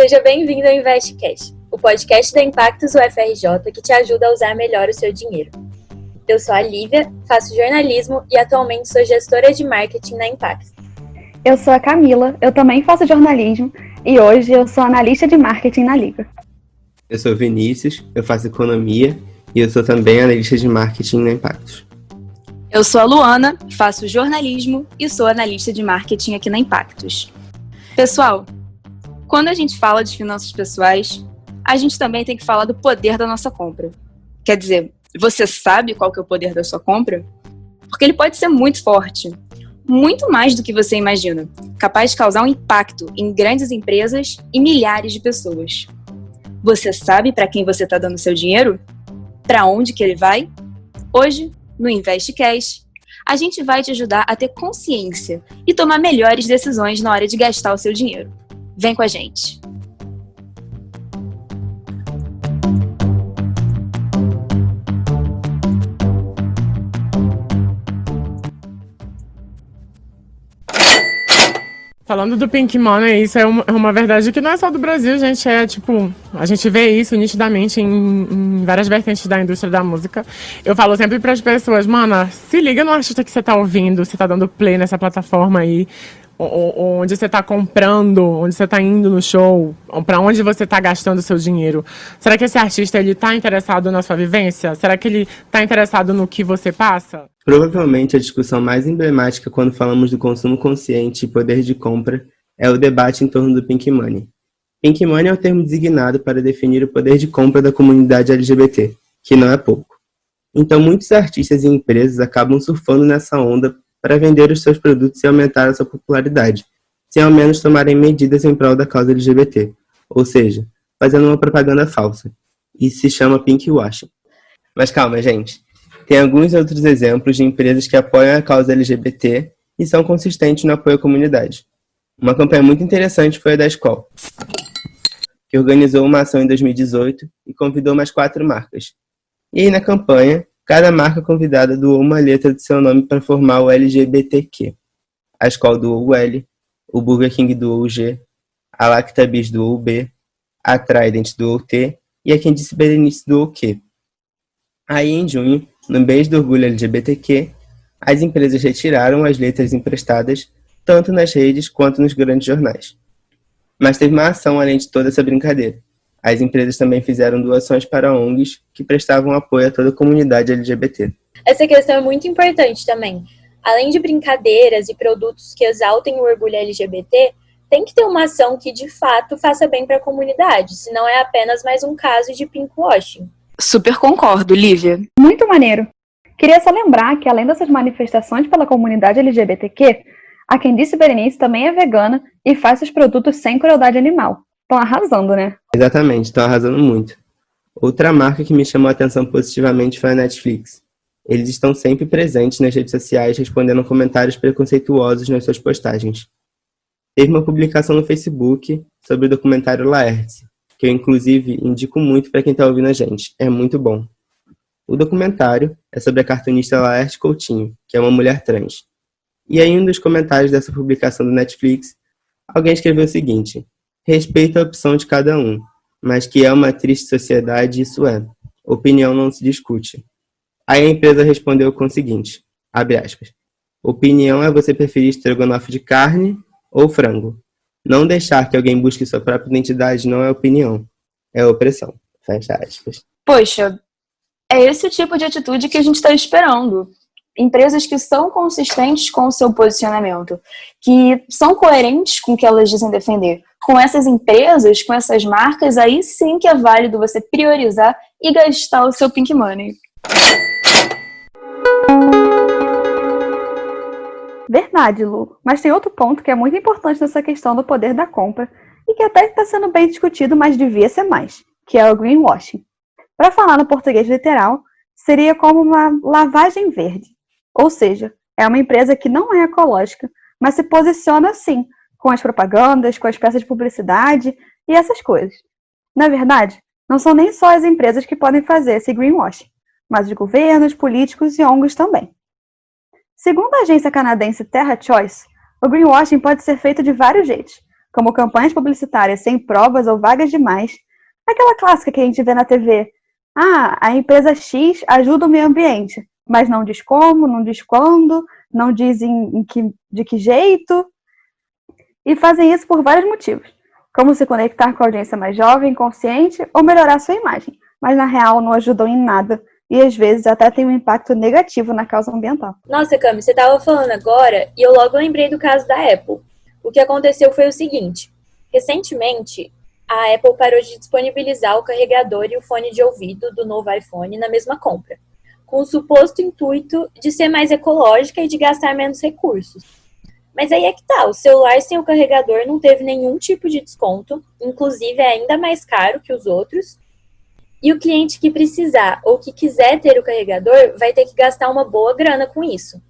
Seja bem-vindo ao InvestCast, o podcast da Impactus UFRJ que te ajuda a usar melhor o seu dinheiro. Eu sou a Lívia, faço jornalismo e atualmente sou gestora de marketing na Impactus. Eu sou a Camila, eu também faço jornalismo e hoje eu sou analista de marketing na Liga. Eu sou Vinícius, eu faço economia e eu sou também analista de marketing na Impactus. Eu sou a Luana, faço jornalismo e sou analista de marketing aqui na Impactus. Pessoal, quando a gente fala de finanças pessoais, a gente também tem que falar do poder da nossa compra. Quer dizer, você sabe qual que é o poder da sua compra? Porque ele pode ser muito forte, muito mais do que você imagina, capaz de causar um impacto em grandes empresas e milhares de pessoas. Você sabe para quem você está dando seu dinheiro? Para onde que ele vai? Hoje, no InvestCast, a gente vai te ajudar a ter consciência e tomar melhores decisões na hora de gastar o seu dinheiro. Vem com a gente! Falando do Pink Money, isso é uma verdade que não é só do Brasil, gente. A gente vê isso nitidamente em várias vertentes da indústria da música. Eu falo sempre para as pessoas, mano, se liga no artista que você tá ouvindo, você tá dando play nessa plataforma aí, onde você tá comprando, onde você tá indo no show, para onde você tá gastando o seu dinheiro. Será que esse artista, ele tá interessado na sua vivência? Será que ele tá interessado no que você passa? Provavelmente a discussão mais emblemática quando falamos do consumo consciente e poder de compra é o debate em torno do Pink Money. Pink Money é o termo designado para definir o poder de compra da comunidade LGBT, que não é pouco. Então muitos artistas e empresas acabam surfando nessa onda para vender os seus produtos e aumentar a sua popularidade, sem ao menos tomarem medidas em prol da causa LGBT, ou seja, fazendo uma propaganda falsa. Isso se chama pinkwashing. Mas calma, gente. Tem alguns outros exemplos de empresas que apoiam a causa LGBT e são consistentes no apoio à comunidade. Uma campanha muito interessante foi a da Skol, que organizou uma ação em 2018 e convidou mais 4 marcas. E aí na campanha, cada marca convidada doou uma letra de seu nome para formar o LGBTQ. A Skol doou o L, o Burger King doou o G, a Lactabiz doou o B, a Trident doou o T e a Quem Disse Berenice doou o Q. Aí em junho, no mês do orgulho LGBTQ, as empresas retiraram as letras emprestadas tanto nas redes quanto nos grandes jornais. Mas teve uma ação além de toda essa brincadeira. As empresas também fizeram doações para ONGs que prestavam apoio a toda a comunidade LGBT. Essa questão é muito importante também. Além de brincadeiras e produtos que exaltem o orgulho LGBT, tem que ter uma ação que de fato faça bem para a comunidade, senão é apenas mais um caso de pinkwashing. Super concordo, Lívia. Muito maneiro. Queria só lembrar que além dessas manifestações pela comunidade LGBTQ, a Quem Disse Berenice também é vegana e faz seus produtos sem crueldade animal. Estão arrasando, né? Exatamente, estão arrasando muito. Outra marca que me chamou a atenção positivamente foi a Netflix. Eles estão sempre presentes nas redes sociais respondendo comentários preconceituosos nas suas postagens. Teve uma publicação no Facebook sobre o documentário Laerte, que eu inclusive indico muito para quem está ouvindo a gente. É muito bom. O documentário é sobre a cartunista Laerte Coutinho, que é uma mulher trans. E aí, em um dos comentários dessa publicação do Netflix, alguém escreveu o seguinte: respeito a opção de cada um, mas que é uma triste sociedade, isso é. Opinião não se discute. Aí a empresa respondeu com o seguinte, abre aspas, opinião é você preferir estrogonofe de carne ou frango. Não deixar que alguém busque sua própria identidade não é opinião, é opressão. Fecha aspas. Poxa, é esse o tipo de atitude que a gente está esperando. Empresas que são consistentes com o seu posicionamento, que são coerentes com o que elas dizem defender. Com essas empresas, com essas marcas, aí sim que é válido você priorizar e gastar o seu Pink Money. Verdade, Lu. Mas tem outro ponto que é muito importante nessa questão do poder da compra e que até está sendo bem discutido, mas devia ser mais, que é o greenwashing. Para falar no português literal, seria como uma lavagem verde. Ou seja, é uma empresa que não é ecológica, mas se posiciona assim, com as propagandas, com as peças de publicidade e essas coisas. Na verdade, não são nem só as empresas que podem fazer esse greenwashing, mas os governos, políticos e ONGs também. Segundo a agência canadense Terra Choice, o greenwashing pode ser feito de vários jeitos, como campanhas publicitárias sem provas ou vagas demais, aquela clássica que a gente vê na TV. A empresa X ajuda o meio ambiente, mas não diz como, não diz quando, não diz de que jeito. E fazem isso por vários motivos, como se conectar com a audiência mais jovem, consciente, ou melhorar sua imagem, mas na real não ajudam em nada e às vezes até tem um impacto negativo na causa ambiental. Nossa, Cami, você estava falando agora e eu logo lembrei do caso da Apple. O que aconteceu foi o seguinte: recentemente, a Apple parou de disponibilizar o carregador e o fone de ouvido do novo iPhone na mesma compra, com o suposto intuito de ser mais ecológica e de gastar menos recursos. Mas aí é que tá, o celular sem o carregador não teve nenhum tipo de desconto, inclusive é ainda mais caro que os outros, e o cliente que precisar ou que quiser ter o carregador vai ter que gastar uma boa grana com isso.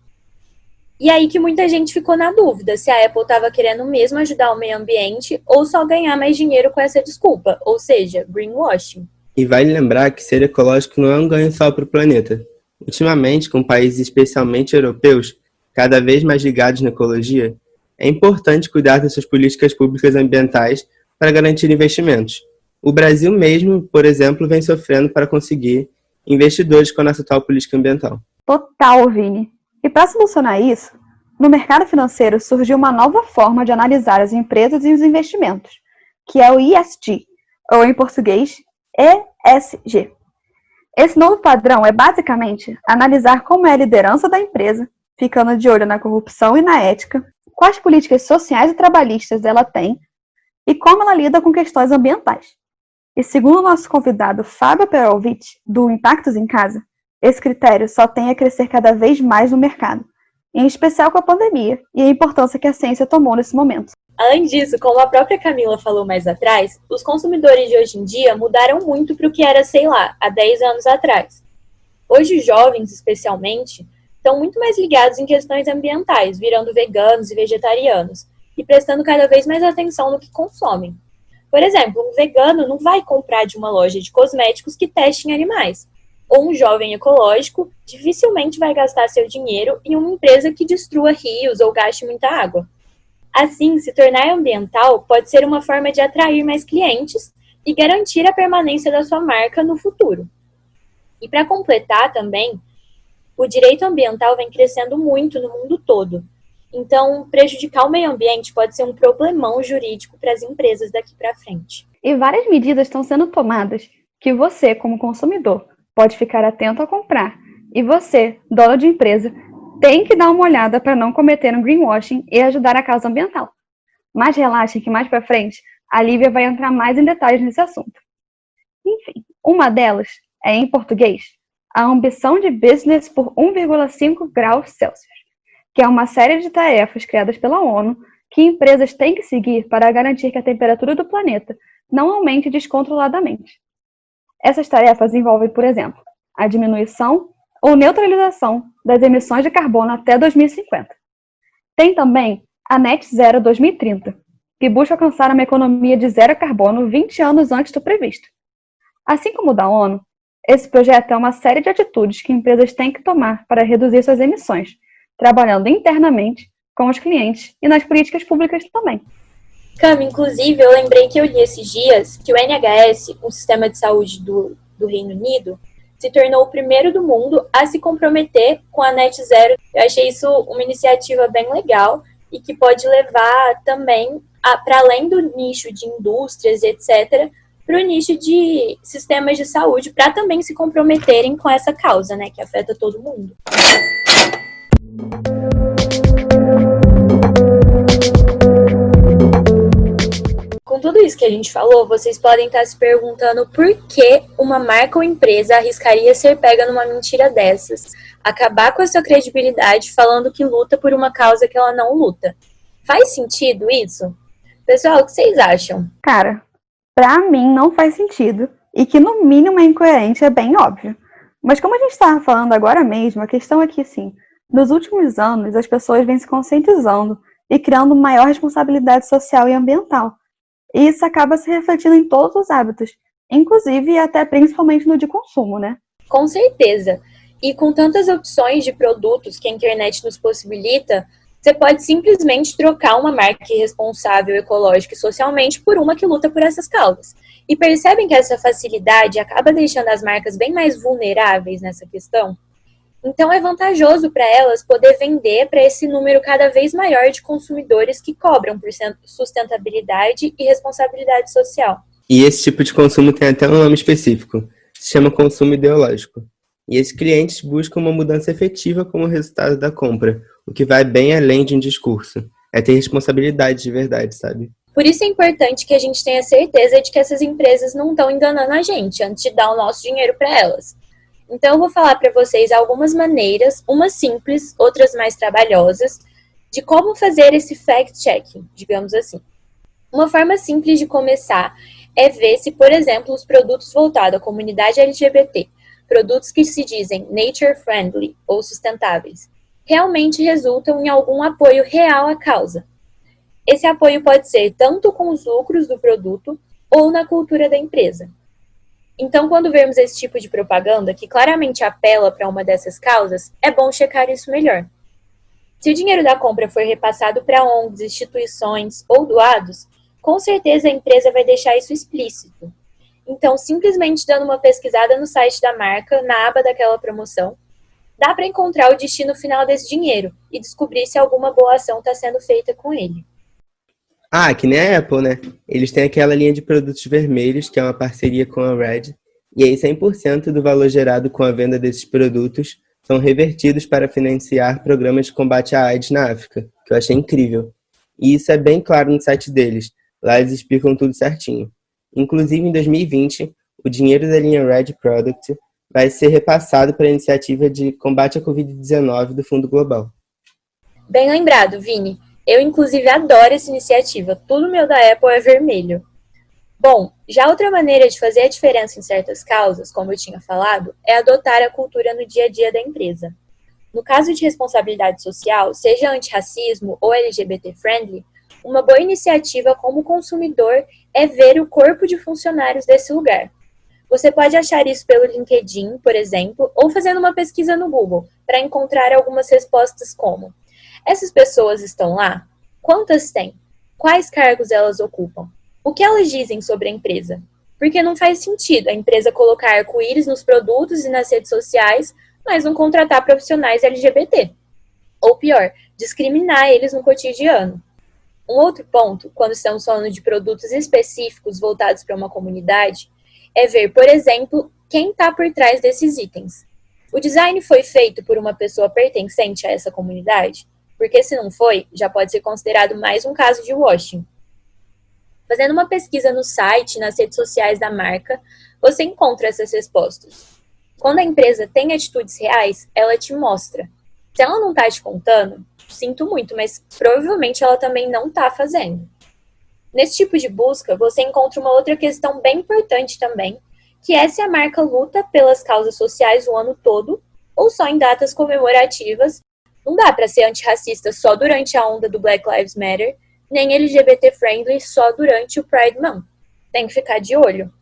E aí que muita gente ficou na dúvida se a Apple estava querendo mesmo ajudar o meio ambiente ou só ganhar mais dinheiro com essa desculpa, ou seja, greenwashing. E vale lembrar que ser ecológico não é um ganho só para o planeta. Ultimamente, com países especialmente europeus cada vez mais ligados na ecologia, é importante cuidar das suas políticas públicas ambientais para garantir investimentos. O Brasil mesmo, por exemplo, vem sofrendo para conseguir investidores com a nossa atual política ambiental. Total, Vini. E para solucionar isso, no mercado financeiro surgiu uma nova forma de analisar as empresas e os investimentos, que é o ESG, ou em português, ESG. Esse novo padrão é basicamente analisar como é a liderança da empresa, ficando de olho na corrupção e na ética, quais políticas sociais e trabalhistas ela tem e como ela lida com questões ambientais. E segundo o nosso convidado Fábio Perolvich, do Impactos em Casa, esse critério só tem a crescer cada vez mais no mercado, em especial com a pandemia e a importância que a ciência tomou nesse momento. Além disso, como a própria Camila falou mais atrás, os consumidores de hoje em dia mudaram muito para o que era, sei lá, há 10 anos atrás. Hoje os jovens, especialmente, estão muito mais ligados em questões ambientais, virando veganos e vegetarianos, e prestando cada vez mais atenção no que consomem. Por exemplo, um vegano não vai comprar de uma loja de cosméticos que testem animais. Ou um jovem ecológico dificilmente vai gastar seu dinheiro em uma empresa que destrua rios ou gaste muita água. Assim, se tornar ambiental pode ser uma forma de atrair mais clientes e garantir a permanência da sua marca no futuro. E para completar também, o direito ambiental vem crescendo muito no mundo todo. Então, prejudicar o meio ambiente pode ser um problemão jurídico para as empresas daqui para frente. E várias medidas estão sendo tomadas que você, como consumidor, pode ficar atento a comprar. E você, dono de empresa, tem que dar uma olhada para não cometer um greenwashing e ajudar a causa ambiental. Mas relaxem que mais para frente, a Lívia vai entrar mais em detalhes nesse assunto. Enfim, uma delas é, em português, a ambição de business por 1,5 graus Celsius, que é uma série de tarefas criadas pela ONU que empresas têm que seguir para garantir que a temperatura do planeta não aumente descontroladamente. Essas tarefas envolvem, por exemplo, a diminuição ou neutralização das emissões de carbono até 2050. Tem também a Net Zero 2030, que busca alcançar uma economia de zero carbono 20 anos antes do previsto. Assim como o da ONU, esse projeto é uma série de atitudes que empresas têm que tomar para reduzir suas emissões, trabalhando internamente com os clientes e nas políticas públicas também. Cami, inclusive, eu lembrei que eu li esses dias que o NHS, um sistema de saúde do Reino Unido, se tornou o primeiro do mundo a se comprometer com a Net Zero. Eu achei isso uma iniciativa bem legal e que pode levar também, para além do nicho de indústrias e etc., para o nicho de sistemas de saúde, para também se comprometerem com essa causa, né, que afeta todo mundo. Com tudo isso que a gente falou, vocês podem estar se perguntando por que uma marca ou empresa arriscaria ser pega numa mentira dessas, acabar com a sua credibilidade falando que luta por uma causa que ela não luta. Faz sentido isso? Pessoal, o que vocês acham? Cara, pra mim não faz sentido e que no mínimo é incoerente, é bem óbvio. Mas como a gente estava falando agora mesmo, a questão é que, sim, nos últimos anos as pessoas vêm se conscientizando e criando maior responsabilidade social e ambiental. E isso acaba se refletindo em todos os hábitos, inclusive e até principalmente no de consumo, né? Com certeza. E com tantas opções de produtos que a internet nos possibilita, Você pode simplesmente trocar uma marca irresponsável, ecológica e socialmente por uma que luta por essas causas. E percebem que essa facilidade acaba deixando as marcas bem mais vulneráveis nessa questão? Então é vantajoso para elas poder vender para esse número cada vez maior de consumidores que cobram por sustentabilidade e responsabilidade social. E esse tipo de consumo tem até um nome específico, se chama consumo ideológico. E esses clientes buscam uma mudança efetiva como resultado da compra, o que vai bem além de um discurso. É ter responsabilidade de verdade, sabe? Por isso é importante que a gente tenha certeza de que essas empresas não estão enganando a gente antes de dar o nosso dinheiro para elas. Então eu vou falar para vocês algumas maneiras, umas simples, outras mais trabalhosas, de como fazer esse fact-checking, digamos assim. Uma forma simples de começar é ver se, por exemplo, os produtos voltados à comunidade LGBT, produtos que se dizem nature-friendly ou sustentáveis, realmente resultam em algum apoio real à causa. Esse apoio pode ser tanto com os lucros do produto ou na cultura da empresa. Então, quando vermos esse tipo de propaganda, que claramente apela para uma dessas causas, é bom checar isso melhor. Se o dinheiro da compra for repassado para ONGs, instituições ou doados, com certeza a empresa vai deixar isso explícito. Então, simplesmente dando uma pesquisada no site da marca, na aba daquela promoção, dá para encontrar o destino final desse dinheiro e descobrir se alguma boa ação está sendo feita com ele. Ah, que nem a Apple, né? Eles têm aquela linha de produtos vermelhos, que é uma parceria com a Red, e aí 100% do valor gerado com a venda desses produtos são revertidos para financiar programas de combate à AIDS na África, que eu achei incrível. E isso é bem claro no site deles, lá eles explicam tudo certinho. Inclusive, em 2020, o dinheiro da linha Red Product vai ser repassado para a iniciativa de combate à Covid-19 do Fundo Global. Bem lembrado, Vini. Eu, inclusive, adoro essa iniciativa. Tudo meu da Apple é vermelho. Bom, já outra maneira de fazer a diferença em certas causas, como eu tinha falado, é adotar a cultura no dia a dia da empresa. No caso de responsabilidade social, seja antirracismo ou LGBT-friendly, uma boa iniciativa como consumidor é ver o corpo de funcionários desse lugar. Você pode achar isso pelo LinkedIn, por exemplo, ou fazendo uma pesquisa no Google, para encontrar algumas respostas como: essas pessoas estão lá? Quantas têm? Quais cargos elas ocupam? O que elas dizem sobre a empresa? Porque não faz sentido a empresa colocar arco-íris nos produtos e nas redes sociais, mas não contratar profissionais LGBT. Ou pior, discriminar eles no cotidiano. Um outro ponto, quando estamos falando de produtos específicos voltados para uma comunidade, é ver, por exemplo, quem está por trás desses itens. O design foi feito por uma pessoa pertencente a essa comunidade? Porque se não foi, já pode ser considerado mais um caso de washing. Fazendo uma pesquisa no site e nas redes sociais da marca, você encontra essas respostas. Quando a empresa tem atitudes reais, ela te mostra. Se ela não está te contando, sinto muito, mas provavelmente ela também não está fazendo. Nesse tipo de busca, você encontra uma outra questão bem importante também, que é se a marca luta pelas causas sociais o ano todo ou só em datas comemorativas. Não dá para ser antirracista só durante a onda do Black Lives Matter, nem LGBT-friendly só durante o Pride Month. Tem que ficar de olho.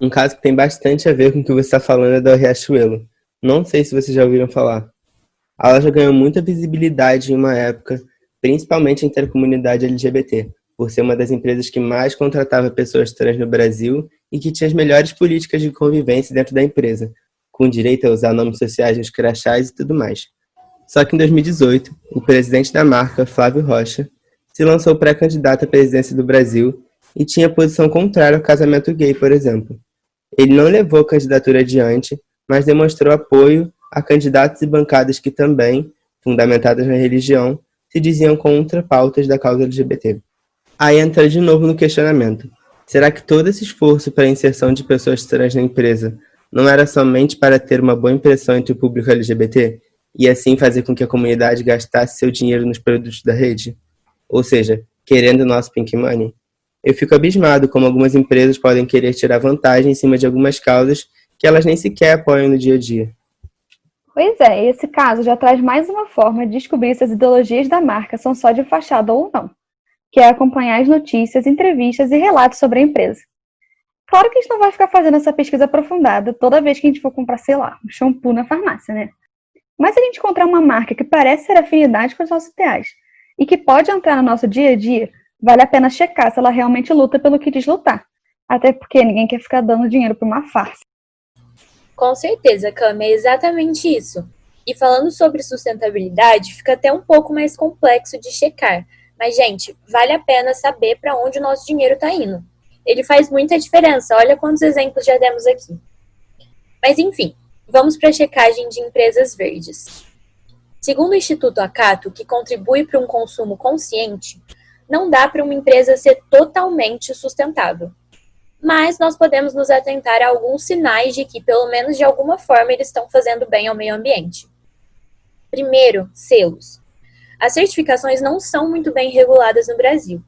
Um caso que tem bastante a ver com o que você está falando é da Riachuelo. Não sei se vocês já ouviram falar. A loja ganhou muita visibilidade em uma época, principalmente entre a comunidade LGBT, por ser uma das empresas que mais contratava pessoas trans no Brasil e que tinha as melhores políticas de convivência dentro da empresa, com direito a usar nomes sociais nos crachás e tudo mais. Só que em 2018, o presidente da marca, Flávio Rocha, se lançou pré-candidato à presidência do Brasil e tinha posição contrária ao casamento gay, por exemplo. Ele não levou a candidatura adiante, mas demonstrou apoio a candidatos e bancadas que também, fundamentadas na religião, se diziam contra pautas da causa LGBT. Aí entra de novo no questionamento. Será que todo esse esforço para a inserção de pessoas trans na empresa não era somente para ter uma boa impressão entre o público LGBT e assim fazer com que a comunidade gastasse seu dinheiro nos produtos da rede? Ou seja, querendo o nosso pink money? Eu fico abismado como algumas empresas podem querer tirar vantagem em cima de algumas causas que elas nem sequer apoiam no dia a dia. Pois é, esse caso já traz mais uma forma de descobrir se as ideologias da marca são só de fachada ou não, que é acompanhar as notícias, entrevistas e relatos sobre a empresa. Claro que a gente não vai ficar fazendo essa pesquisa aprofundada toda vez que a gente for comprar, sei lá, um shampoo na farmácia, né? Mas se a gente encontrar uma marca que parece ter afinidade com os nossos ideais e que pode entrar no nosso dia a dia, vale a pena checar se ela realmente luta pelo que diz lutar. Até porque ninguém quer ficar dando dinheiro para uma farsa. Com certeza, Cami, é exatamente isso. E falando sobre sustentabilidade, fica até um pouco mais complexo de checar. Mas, gente, vale a pena saber para onde o nosso dinheiro está indo. Ele faz muita diferença, olha quantos exemplos já demos aqui. Mas, enfim, vamos para a checagem de empresas verdes. Segundo o Instituto Acato, que contribui para um consumo consciente, não dá para uma empresa ser totalmente sustentável. Mas nós podemos nos atentar a alguns sinais de que, pelo menos de alguma forma, eles estão fazendo bem ao meio ambiente. Primeiro, selos. As certificações não são muito bem reguladas no Brasil.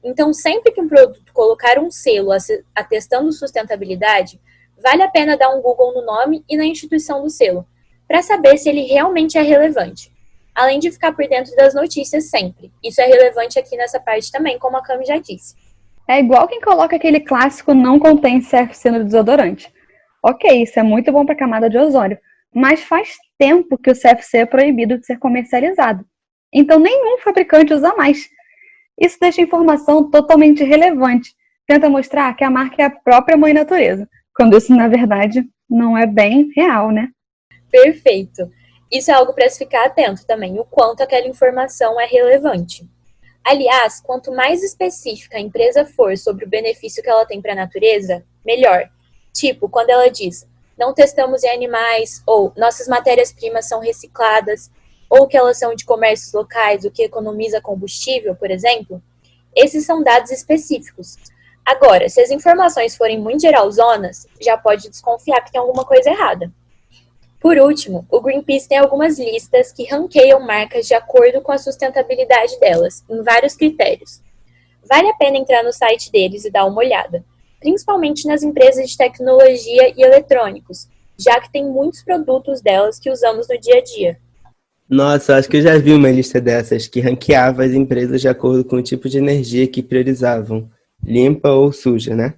Então, sempre que um produto colocar um selo atestando sustentabilidade, vale a pena dar um Google no nome e na instituição do selo, para saber se ele realmente é relevante. Além de ficar por dentro das notícias sempre. Isso é relevante aqui nessa parte também, como a Cami já disse. É igual quem coloca aquele clássico não contém CFC no desodorante. Ok, isso é muito bom para a camada de ozônio, mas faz tempo que o CFC é proibido de ser comercializado. Então nenhum fabricante usa mais. Isso deixa a informação totalmente irrelevante. Tenta mostrar que a marca é a própria mãe natureza, quando isso, na verdade, não é bem real, né? Perfeito. Isso é algo para se ficar atento também, o quanto aquela informação é relevante. Aliás, quanto mais específica a empresa for sobre o benefício que ela tem para a natureza, melhor. Tipo, quando ela diz, não testamos em animais, ou nossas matérias-primas são recicladas, ou que elas são de comércios locais, o que economiza combustível, por exemplo, esses são dados específicos. Agora, se as informações forem muito geralzonas, já pode desconfiar que tem alguma coisa errada. Por último, o Greenpeace tem algumas listas que ranqueiam marcas de acordo com a sustentabilidade delas, em vários critérios. Vale a pena entrar no site deles e dar uma olhada, principalmente nas empresas de tecnologia e eletrônicos, já que tem muitos produtos delas que usamos no dia a dia. Nossa, acho que eu já vi uma lista dessas que ranqueava as empresas de acordo com o tipo de energia que priorizavam, limpa ou suja, né?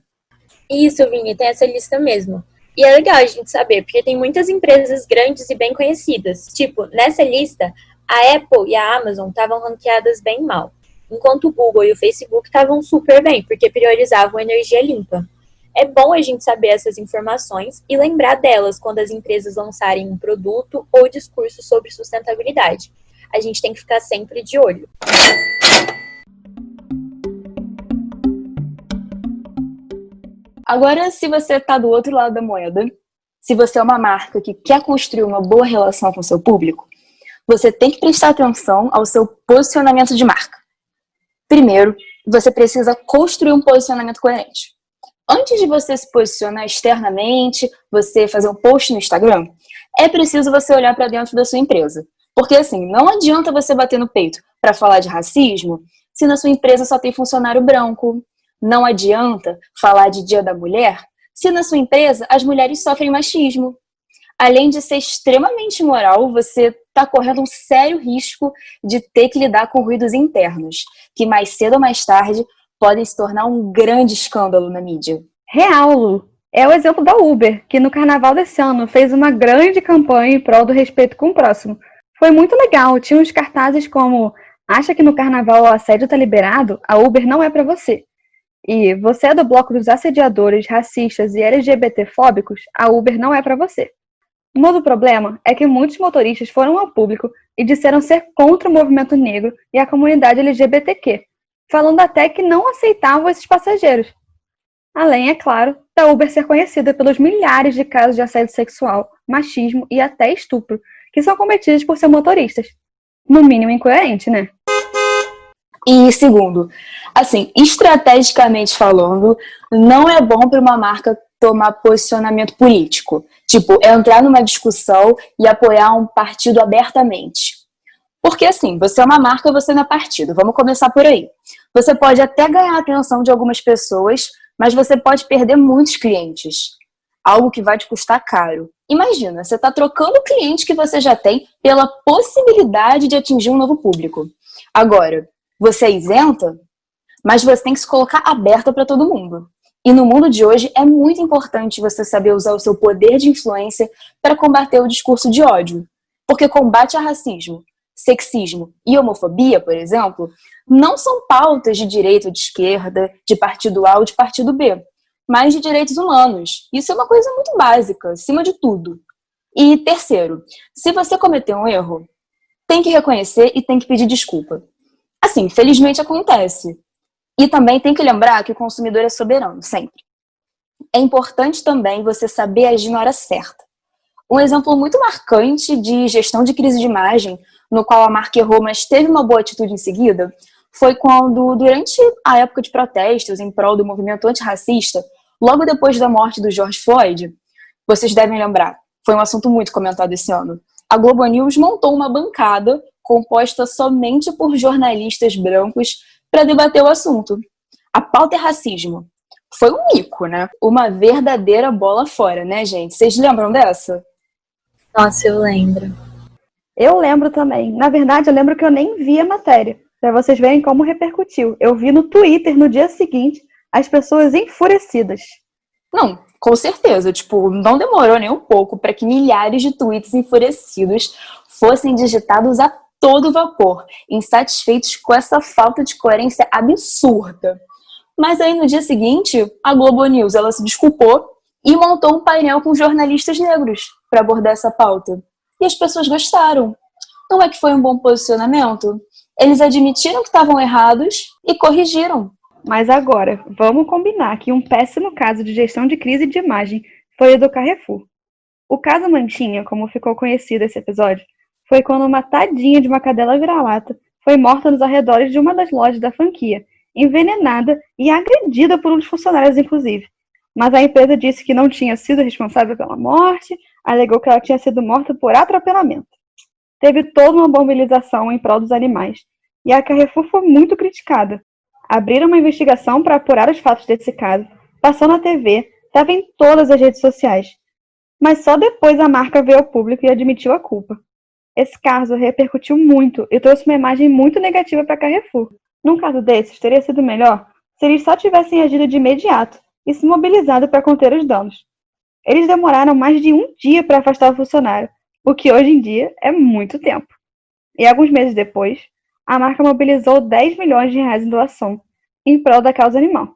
Isso, Vini, tem essa lista mesmo. E é legal a gente saber, porque tem muitas empresas grandes e bem conhecidas. Tipo, nessa lista, a Apple e a Amazon estavam ranqueadas bem mal, enquanto o Google e o Facebook estavam super bem, porque priorizavam energia limpa. É bom a gente saber essas informações e lembrar delas quando as empresas lançarem um produto ou discurso sobre sustentabilidade. A gente tem que ficar sempre de olho. Agora, se você está do outro lado da moeda, se você é uma marca que quer construir uma boa relação com o seu público, você tem que prestar atenção ao seu posicionamento de marca. Primeiro, você precisa construir um posicionamento coerente. Antes de você se posicionar externamente, você fazer um post no Instagram, é preciso você olhar para dentro da sua empresa. Porque assim, não adianta você bater no peito para falar de racismo se na sua empresa só tem funcionário branco. Não adianta falar de Dia da Mulher se na sua empresa as mulheres sofrem machismo. Além de ser extremamente imoral, você está correndo um sério risco de ter que lidar com ruídos internos, que mais cedo ou mais tarde podem se tornar um grande escândalo na mídia. Real, Lu. É o exemplo da Uber, que no carnaval desse ano fez uma grande campanha em prol do respeito com o próximo. Foi muito legal, tinha uns cartazes como acha que no carnaval o assédio tá liberado? A Uber não é pra você. E você é do bloco dos assediadores, racistas e LGBT-fóbicos? A Uber não é pra você. Um novo problema é que muitos motoristas foram ao público e disseram ser contra o movimento negro e a comunidade LGBTQ, falando até que não aceitavam esses passageiros. Além, é claro, da Uber ser conhecida pelos milhares de casos de assédio sexual, machismo e até estupro, que são cometidos por seus motoristas. No mínimo incoerente, né? E segundo, assim, estrategicamente falando, não é bom para uma marca tomar posicionamento político. Tipo, entrar numa discussão e apoiar um partido abertamente. Porque assim, você é uma marca, você não é partido. Vamos começar por aí. Você pode até ganhar a atenção de algumas pessoas, mas você pode perder muitos clientes. Algo que vai te custar caro. Imagina, você está trocando o cliente que você já tem pela possibilidade de atingir um novo público. Agora, você é isenta, mas você tem que se colocar aberta para todo mundo. E no mundo de hoje é muito importante você saber usar o seu poder de influência para combater o discurso de ódio. Porque combate a racismo, sexismo e homofobia, por exemplo, não são pautas de direita ou de esquerda, de partido A ou de partido B, mas de direitos humanos. Isso é uma coisa muito básica, acima de tudo. E terceiro, se você cometeu um erro, tem que reconhecer e tem que pedir desculpa. Assim, felizmente acontece. E também tem que lembrar que o consumidor é soberano, sempre. É importante também você saber agir na hora certa. Um exemplo muito marcante de gestão de crise de imagem, no qual a marca errou, mas teve uma boa atitude em seguida, foi quando, durante a época de protestos em prol do movimento antirracista, logo depois da morte do George Floyd, vocês devem lembrar, foi um assunto muito comentado esse ano, a Globo News montou uma bancada composta somente por jornalistas brancos para debater o assunto. A pauta é racismo. Foi um mico, né? Uma verdadeira bola fora, né, gente? Vocês lembram dessa? Nossa, eu lembro. Eu lembro também. Na verdade, eu lembro que eu nem vi a matéria, para vocês verem como repercutiu. Eu vi no Twitter, no dia seguinte, as pessoas enfurecidas. Não, com certeza. Tipo, não demorou nem um pouco para que milhares de tweets enfurecidos fossem digitados a todo vapor, insatisfeitos com essa falta de coerência absurda. Mas aí, no dia seguinte, a Globo News ela se desculpou e montou um painel com jornalistas negros para abordar essa pauta. E as pessoas gostaram. Não é que foi um bom posicionamento? Eles admitiram que estavam errados e corrigiram. Mas agora, vamos combinar que um péssimo caso de gestão de crise de imagem foi o do Carrefour. O caso Mantinha, como ficou conhecido esse episódio, foi quando uma tadinha de uma cadela vira-lata foi morta nos arredores de uma das lojas da franquia, envenenada e agredida por um dos funcionários, inclusive. Mas a empresa disse que não tinha sido responsável pela morte, alegou que ela tinha sido morta por atropelamento. Teve toda uma mobilização em prol dos animais, e a Carrefour foi muito criticada. Abriram uma investigação para apurar os fatos desse caso, passou na TV, estava em todas as redes sociais. Mas só depois a marca veio ao público e admitiu a culpa. Esse caso repercutiu muito e trouxe uma imagem muito negativa para a Carrefour. Num caso desses, teria sido melhor se eles só tivessem agido de imediato e se mobilizado para conter os danos. Eles demoraram mais de um dia para afastar o funcionário, o que hoje em dia é muito tempo. E alguns meses depois, a marca mobilizou 10 milhões de reais em doação, em prol da causa animal.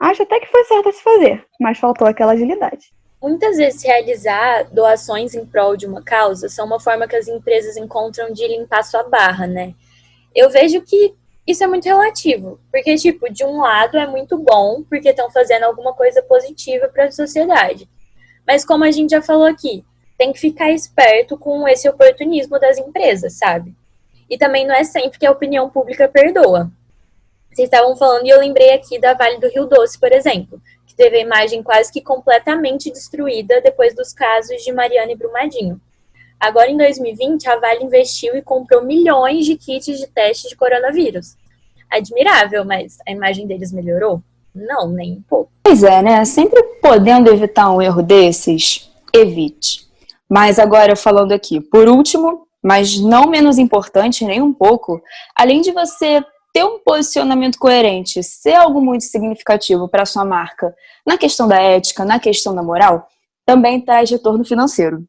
Acho até que foi certo a se fazer, mas faltou aquela agilidade. Muitas vezes realizar doações em prol de uma causa são uma forma que as empresas encontram de limpar sua barra, né? Eu vejo que isso é muito relativo, porque, tipo, de um lado é muito bom, porque estão fazendo alguma coisa positiva para a sociedade. Mas como a gente já falou aqui, tem que ficar esperto com esse oportunismo das empresas, sabe? E também não é sempre que a opinião pública perdoa. Vocês estavam falando e eu lembrei aqui da Vale do Rio Doce, por exemplo, que teve a imagem quase que completamente destruída depois dos casos de Mariana e Brumadinho. Agora, em 2020, a Vale investiu e comprou milhões de kits de teste de coronavírus. Admirável, mas a imagem deles melhorou? Não, nem um pouco. Pois é, né? Sempre podendo evitar um erro desses, evite. Mas agora, falando aqui, por último, mas não menos importante nem um pouco, além de você ter um posicionamento coerente, ser algo muito significativo para a sua marca, na questão da ética, na questão da moral, também traz retorno financeiro.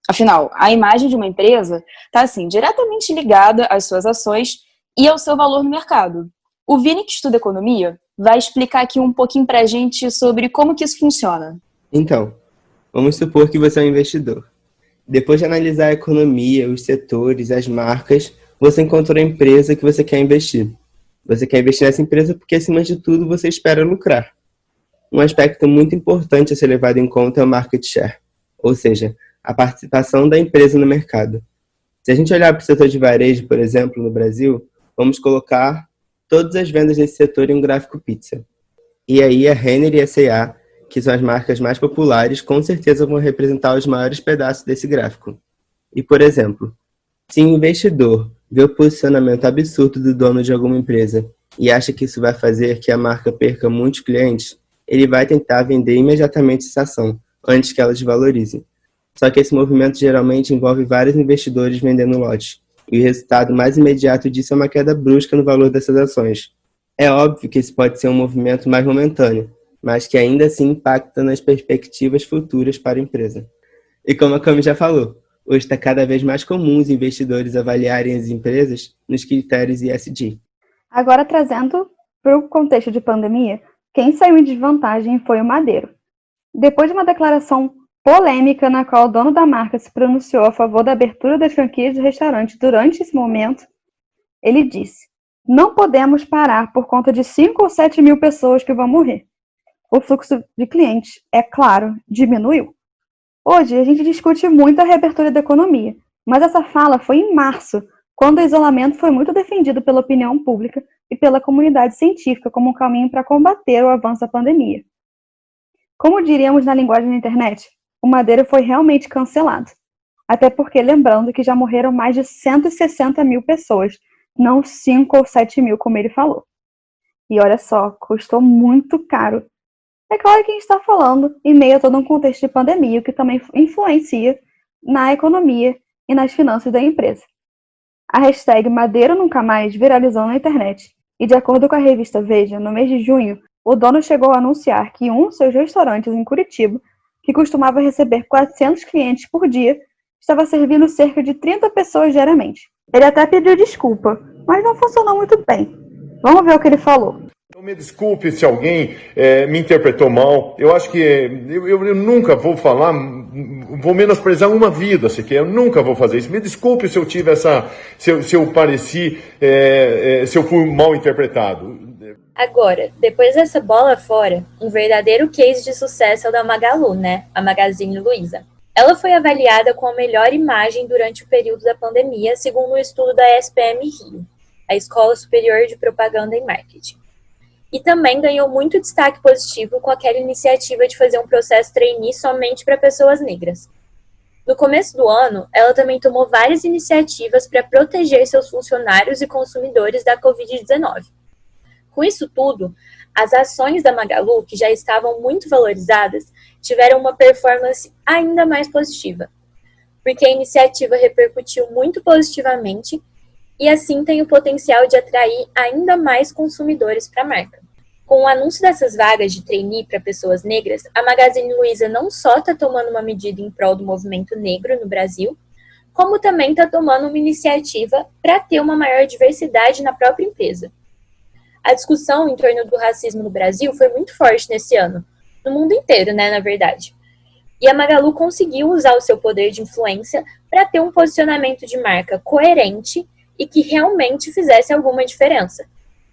Afinal, a imagem de uma empresa está, assim, diretamente ligada às suas ações e ao seu valor no mercado. O Vini, que estuda economia, vai explicar aqui um pouquinho para a gente sobre como que isso funciona. Então, vamos supor que você é um investidor. Depois de analisar a economia, os setores, as marcas, você encontrou a empresa que você quer investir. Você quer investir nessa empresa porque, acima de tudo, você espera lucrar. Um aspecto muito importante a ser levado em conta é o market share, ou seja, a participação da empresa no mercado. Se a gente olhar para o setor de varejo, por exemplo, no Brasil, vamos colocar todas as vendas desse setor em um gráfico pizza. E aí a Renner e a C&A, que são as marcas mais populares, com certeza vão representar os maiores pedaços desse gráfico. E, por exemplo, se o investidor vê o posicionamento absurdo do dono de alguma empresa e acha que isso vai fazer que a marca perca muitos clientes, ele vai tentar vender imediatamente essa ação, antes que ela desvalorize. Só que esse movimento geralmente envolve vários investidores vendendo lotes, e o resultado mais imediato disso é uma queda brusca no valor dessas ações. É óbvio que esse pode ser um movimento mais momentâneo, mas que ainda assim impacta nas perspectivas futuras para a empresa. E como a Cami já falou, Hoje está cada vez mais comum os investidores avaliarem as empresas nos critérios ESG. Agora, trazendo para o contexto de pandemia, quem saiu em desvantagem foi o Madeiro. Depois de uma declaração polêmica na qual o dono da marca se pronunciou a favor da abertura das franquias de restaurante durante esse momento, ele disse: "Não podemos parar por conta de 5 ou 7 mil pessoas que vão morrer. O fluxo de clientes, é claro, diminuiu." Hoje, a gente discute muito a reabertura da economia, mas essa fala foi em março, quando o isolamento foi muito defendido pela opinião pública e pela comunidade científica como um caminho para combater o avanço da pandemia. Como diríamos na linguagem da internet, o Madeiro foi realmente cancelado. Até porque, lembrando que já morreram mais de 160 mil pessoas, não 5 ou 7 mil, como ele falou. E olha só, custou muito caro. É claro que a gente está falando em meio a todo um contexto de pandemia, o que também influencia na economia e nas finanças da empresa. A hashtag Madeiro Nunca Mais viralizou na internet, e de acordo com a revista Veja, no mês de junho, o dono chegou a anunciar que um dos seus restaurantes em Curitiba, que costumava receber 400 clientes por dia, estava servindo cerca de 30 pessoas diariamente. Ele até pediu desculpa, mas não funcionou muito bem. Vamos ver o que ele falou. Então, me desculpe se alguém me interpretou mal. Eu acho que eu nunca vou falar, vou menosprezar uma vida sequer. Eu nunca vou fazer isso. Me desculpe se eu tive se eu pareci, se eu fui mal interpretado. Agora, depois dessa bola fora, um verdadeiro case de sucesso é o da Magalu, né? A Magazine Luiza. Ela foi avaliada com a melhor imagem durante o período da pandemia, segundo um estudo da SPM Rio, a Escola Superior de Propaganda e Marketing. E também ganhou muito destaque positivo com aquela iniciativa de fazer um processo trainee somente para pessoas negras. No começo do ano, ela também tomou várias iniciativas para proteger seus funcionários e consumidores da Covid-19. Com isso tudo, as ações da Magalu, que já estavam muito valorizadas, tiveram uma performance ainda mais positiva, porque a iniciativa repercutiu muito positivamente e assim tem o potencial de atrair ainda mais consumidores para a marca. Com o anúncio dessas vagas de trainee para pessoas negras, a Magazine Luiza não só está tomando uma medida em prol do movimento negro no Brasil, como também está tomando uma iniciativa para ter uma maior diversidade na própria empresa. A discussão em torno do racismo no Brasil foi muito forte nesse ano, no mundo inteiro, né, na verdade. E a Magalu conseguiu usar o seu poder de influência para ter um posicionamento de marca coerente e que realmente fizesse alguma diferença.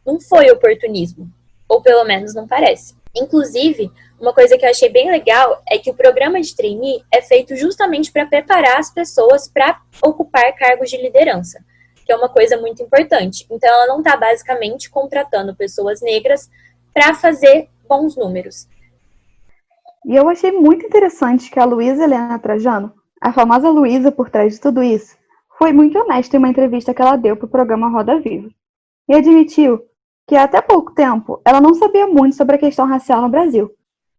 Não foi oportunismo, ou pelo menos não parece. Inclusive, uma coisa que eu achei bem legal é que o programa de trainee é feito justamente para preparar as pessoas para ocupar cargos de liderança, que é uma coisa muito importante. Então, ela não está basicamente contratando pessoas negras para fazer bons números. E eu achei muito interessante que a Luísa Helena Trajano, a famosa Luísa por trás de tudo isso, foi muito honesta em uma entrevista que ela deu para o programa Roda Viva. E admitiu que até pouco tempo ela não sabia muito sobre a questão racial no Brasil.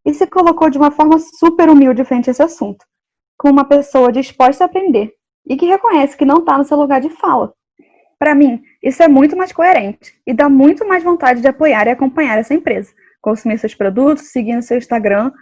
E se colocou de uma forma super humilde frente a esse assunto, como uma pessoa disposta a aprender e que reconhece que não está no seu lugar de fala. Para mim, isso é muito mais coerente e dá muito mais vontade de apoiar e acompanhar essa empresa. Consumir seus produtos, seguir no seu Instagram,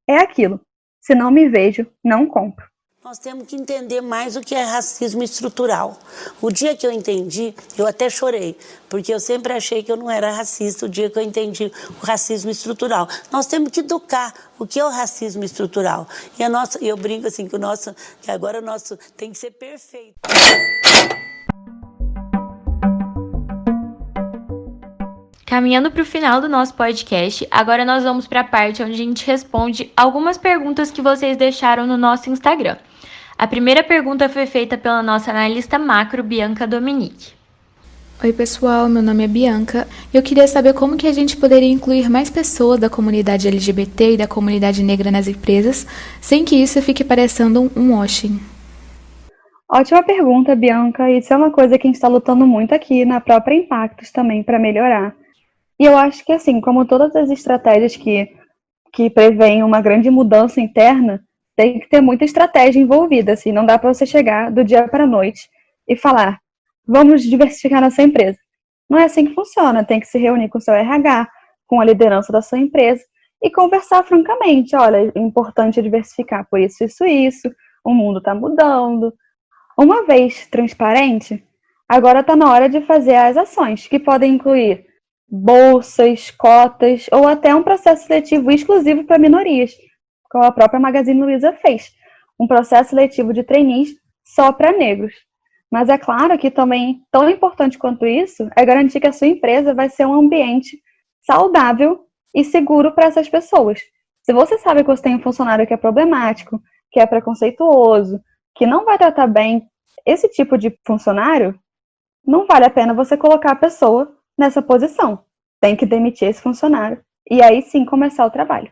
é aquilo. Se não me vejo, não compro. Nós temos que entender mais o que é racismo estrutural. O dia que eu entendi, eu até chorei, porque eu sempre achei que eu não era racista o dia que eu entendi o racismo estrutural. Nós temos que educar o que é o racismo estrutural. E eu brinco assim que agora o nosso tem que ser perfeito. Caminhando para o final do nosso podcast, agora nós vamos para a parte onde a gente responde algumas perguntas que vocês deixaram no nosso Instagram. A primeira pergunta foi feita pela nossa analista macro, Bianca Dominique. Oi pessoal, meu nome é Bianca e eu queria saber como que a gente poderia incluir mais pessoas da comunidade LGBT e da comunidade negra nas empresas, sem que isso fique parecendo um washing. Ótima pergunta, Bianca. Isso é uma coisa que a gente está lutando muito aqui na própria Impactos também para melhorar. E eu acho que, assim, como todas as estratégias que prevêem uma grande mudança interna, tem que ter muita estratégia envolvida, assim, não dá para você chegar do dia para a noite e falar, vamos diversificar nossa empresa. Não é assim que funciona, tem que se reunir com o seu RH, com a liderança da sua empresa e conversar francamente, olha, é importante diversificar por isso, o mundo está mudando, Uma vez transparente, agora está na hora de fazer as ações, que podem incluir bolsas, cotas ou até um processo seletivo exclusivo para minorias, como a própria Magazine Luiza fez, um processo seletivo de trainees só para negros. Mas é claro que também, tão importante quanto isso, é garantir que a sua empresa vai ser um ambiente saudável e seguro para essas pessoas. Se você sabe que você tem um funcionário que é problemático, que é preconceituoso, que não vai tratar bem esse tipo de funcionário, não vale a pena você colocar a pessoa nessa posição. Tem que demitir esse funcionário e aí sim começar o trabalho.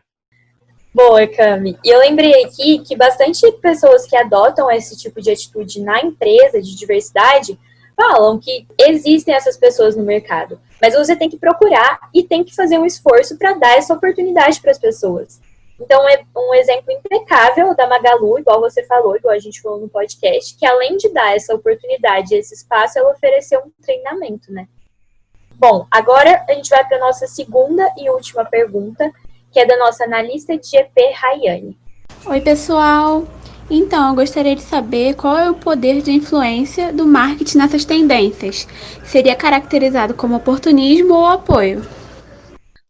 Boa, Cami. E eu lembrei aqui que bastante pessoas que adotam esse tipo de atitude na empresa de diversidade falam que existem essas pessoas no mercado. Mas você tem que procurar e tem que fazer um esforço para dar essa oportunidade para as pessoas. Então, é um exemplo impecável da Magalu, igual você falou, igual a gente falou no podcast, que além de dar essa oportunidade, esse espaço, ela ofereceu um treinamento, né? Bom, agora a gente vai para a nossa segunda e última pergunta, que é da nossa analista de GP, Rayane. Oi, pessoal! Então, eu gostaria de saber qual é o poder de influência do marketing nessas tendências. Seria caracterizado como oportunismo ou apoio?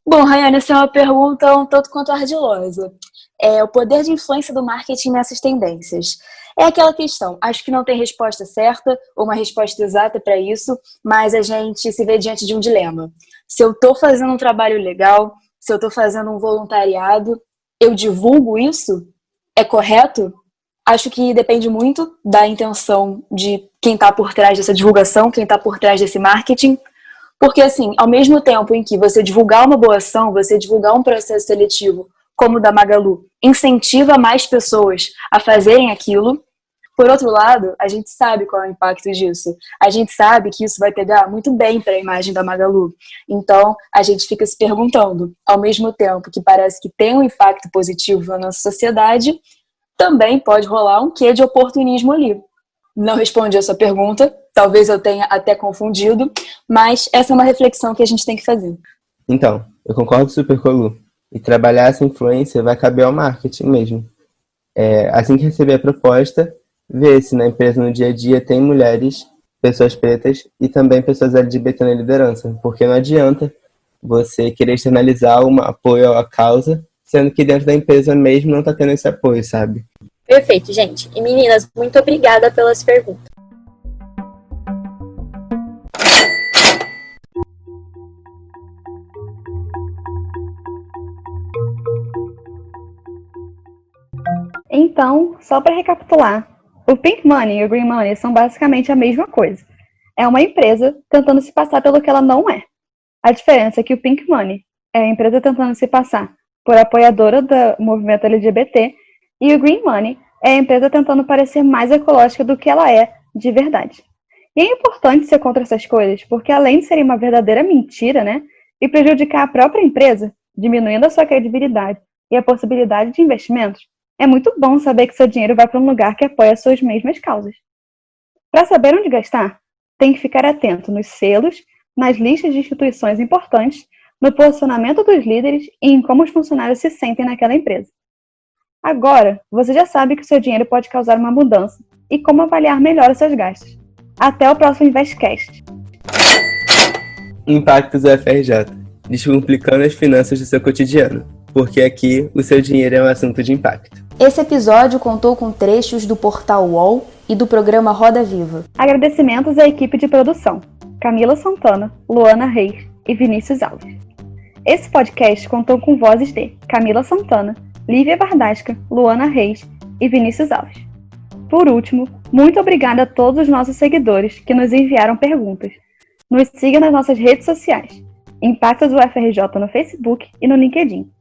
Bom, Rayane, essa é uma pergunta um tanto quanto ardilosa. O poder de influência do marketing nessas tendências. É aquela questão, acho que não tem resposta certa ou uma resposta exata para isso, mas a gente se vê diante de um dilema. Se eu estou fazendo um trabalho legal, se eu estou fazendo um voluntariado, eu divulgo isso? É correto? Acho que depende muito da intenção de quem está por trás dessa divulgação, quem está por trás desse marketing. Porque, assim, ao mesmo tempo em que você divulgar uma boa ação, você divulgar um processo seletivo, como o da Magalu, incentiva mais pessoas a fazerem aquilo. Por outro lado, a gente sabe qual é o impacto disso. A gente sabe que isso vai pegar muito bem para a imagem da Magalu. Então, a gente fica se perguntando, ao mesmo tempo que parece que tem um impacto positivo na nossa sociedade, também pode rolar um quê de oportunismo ali. Não respondi a sua pergunta, talvez eu tenha até confundido, mas essa é uma reflexão que a gente tem que fazer. Então, eu concordo super com a Lu. E trabalhar essa influência vai caber ao marketing mesmo. Assim que receber a proposta, ver se na empresa no dia a dia tem mulheres, pessoas pretas e também pessoas LGBT na liderança. Porque não adianta você querer externalizar um apoio à causa, sendo que dentro da empresa mesmo não está tendo esse apoio, sabe? Perfeito, gente. E meninas, muito obrigada pelas perguntas. Então, só para recapitular, o Pink Money e o Green Money são basicamente a mesma coisa. É uma empresa tentando se passar pelo que ela não é. A diferença é que o Pink Money é a empresa tentando se passar por apoiadora do movimento LGBT e o Green Money é a empresa tentando parecer mais ecológica do que ela é de verdade. E é importante ser contra essas coisas, porque além de serem uma verdadeira mentira, né, e prejudicar a própria empresa, diminuindo a sua credibilidade e a possibilidade de investimentos, é muito bom saber que seu dinheiro vai para um lugar que apoia as suas mesmas causas. Para saber onde gastar, tem que ficar atento nos selos, nas listas de instituições importantes, no posicionamento dos líderes e em como os funcionários se sentem naquela empresa. Agora, você já sabe que o seu dinheiro pode causar uma mudança e como avaliar melhor os seus gastos. Até o próximo Investcast. Impactos do FRJ. Descomplicando as finanças do seu cotidiano. Porque aqui o seu dinheiro é um assunto de impacto. Esse episódio contou com trechos do portal UOL e do programa Roda Viva. Agradecimentos à equipe de produção, Camila Santana, Luana Reis e Vinícius Alves. Esse podcast contou com vozes de Camila Santana, Lívia Bardasca, Luana Reis e Vinícius Alves. Por último, muito obrigada a todos os nossos seguidores que nos enviaram perguntas. Nos siga nas nossas redes sociais, Impactos UFRJ no Facebook e no LinkedIn,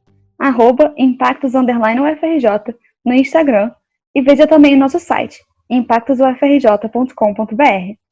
@Impactos_UFRJ no Instagram e veja também o nosso site, impactosufrj.com.br.